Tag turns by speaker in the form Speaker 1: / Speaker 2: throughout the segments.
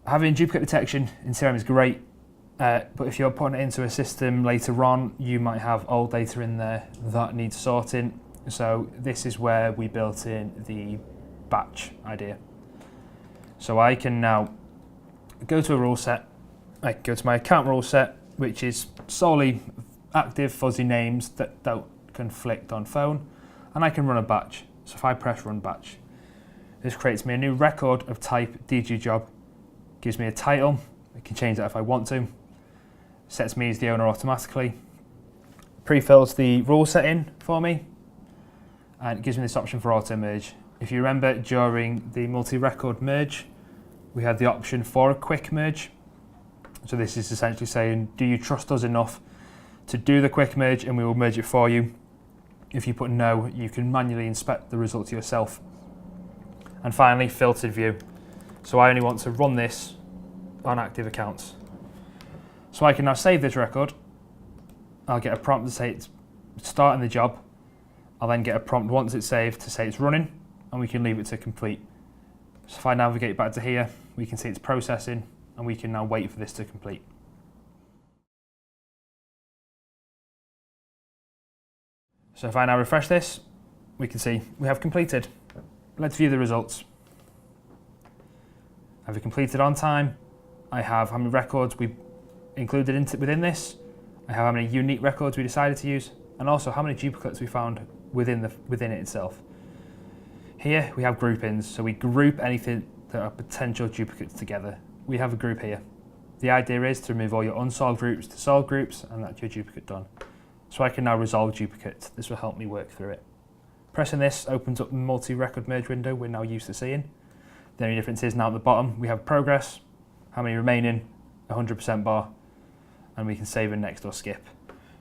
Speaker 1: Having duplicate detection in CRM is great, but if you're putting it into a system later on, you might have old data in there that needs sorting. So this is where we built in the batch idea. So I can now go to a rule set, I can go to my account rule set, which is solely active fuzzy names that don't conflict on phone, and I can run a batch. So if I press run batch, this creates me a new record of type DG job, gives me a title, I can change that if I want to, sets me as the owner automatically, pre-fills the rule set in for me, and it gives me this option for auto merge. If you remember, during the multi-record merge, we had the option for a quick merge. So this is essentially saying, do you trust us enough to do the quick merge, and we will merge it for you. If you put no, you can manually inspect the results yourself. And finally, filtered view. So I only want to run this on active accounts. So I can now save this record. I'll get a prompt to say it's starting the job. I'll then get a prompt once it's saved to say it's running, and we can leave it to complete. So if I navigate back to here, we can see it's processing, and we can now wait for this to complete. So if I now refresh this, we can see we have completed. Let's view the results. Have we completed on time? I have how many records we included within this. I have how many unique records we decided to use, and also how many duplicates we found within it itself. Here we have groupings, so we group anything that are potential duplicates together. We have a group here. The idea is to remove all your unsolved groups to solved groups, and that's your duplicate done. So I can now resolve duplicates. This will help me work through it. Pressing this opens up the multi-record merge window we're now used to seeing. The only difference is now at the bottom we have progress, how many remaining, 100% bar, and we can save and next or skip.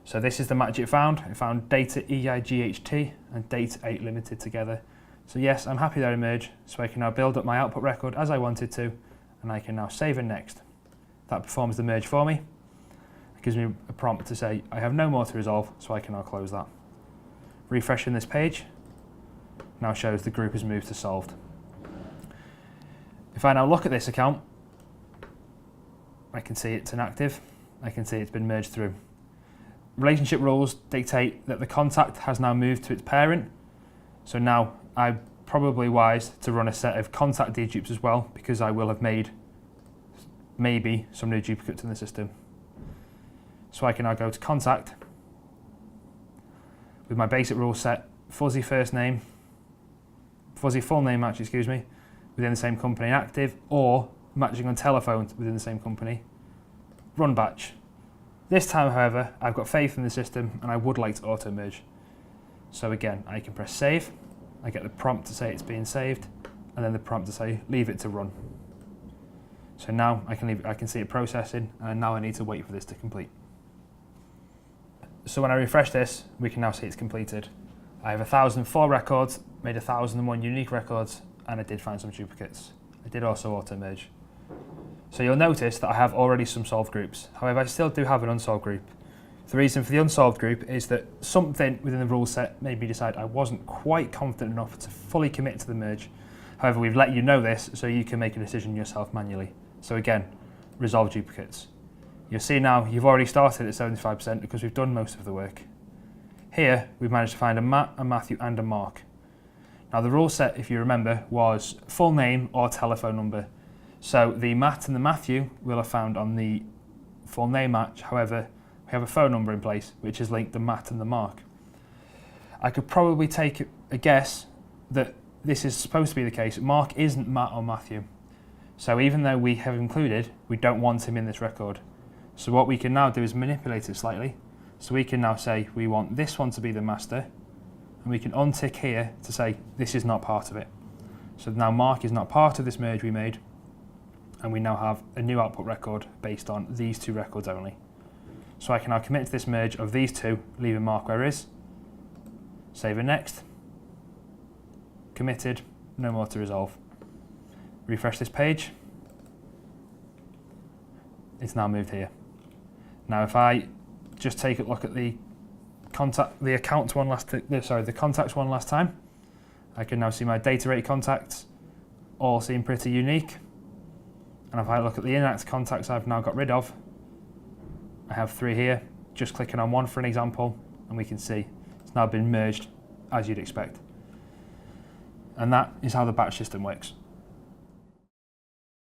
Speaker 1: So this is the match it found. It found Data8 and Data8 limited together. So yes, I'm happy that I merged, so I can now build up my output record as I wanted to, and I can now save and next. That performs the merge for me. It gives me a prompt to say I have no more to resolve, so I can now close that. Refreshing this page now shows the group has moved to solved. If I now look at this account, I can see it's inactive. I can see it's been merged through. Relationship rules dictate that the contact has now moved to its parent. So now I'm probably wise to run a set of contact dedupes as well, because I will have made maybe some new duplicates in the system. So I can now go to contact with my basic rule set, fuzzy first name, fuzzy full name match, excuse me, within the same company active, or matching on telephones within the same company. Run batch. This time, however, I've got faith in the system and I would like to auto merge. So again, I can press save. I get the prompt to say it's being saved, and then the prompt to say leave it to run. So now I can see it processing, and now I need to wait for this to complete. So when I refresh this, we can now see it's completed. I have 1,004 records, made 1,001 unique records, and I did find some duplicates. I did also auto merge. So you'll notice that I have already some solved groups. However, I still do have an unsolved group. The reason for the unsolved group is that something within the rule set made me decide I wasn't quite confident enough to fully commit to the merge. However, we've let you know this so you can make a decision yourself manually. So again, resolve duplicates. You'll see now you've already started at 75% because we've done most of the work. Here, we've managed to find a Matt, a Matthew, and a Mark. Now the rule set, if you remember, was full name or telephone number. So the Matt and the Matthew will have found on the full name match. However, we have a phone number in place which is linked the Matt and the Mark. I could probably take a guess that this is supposed to be the case. Mark isn't Matt or Matthew. So even though we have included, we don't want him in this record. So what we can now do is manipulate it slightly. So we can now say we want this one to be the master, and we can untick here to say this is not part of it. So now Mark is not part of this merge we made, and we now have a new output record based on these two records only. So I can now commit to this merge of these two, leaving Mark where it is, save and next, committed, no more to resolve. Refresh this page, it's now moved here. Now if I just take a look at the contacts one last time, I can now see my Data8 contacts all seem pretty unique, And if I look at the inactive contacts I've now got rid of, I have 3 here, just clicking on one for an example, and we can see it's now been merged as you'd expect. And that is how the batch system works.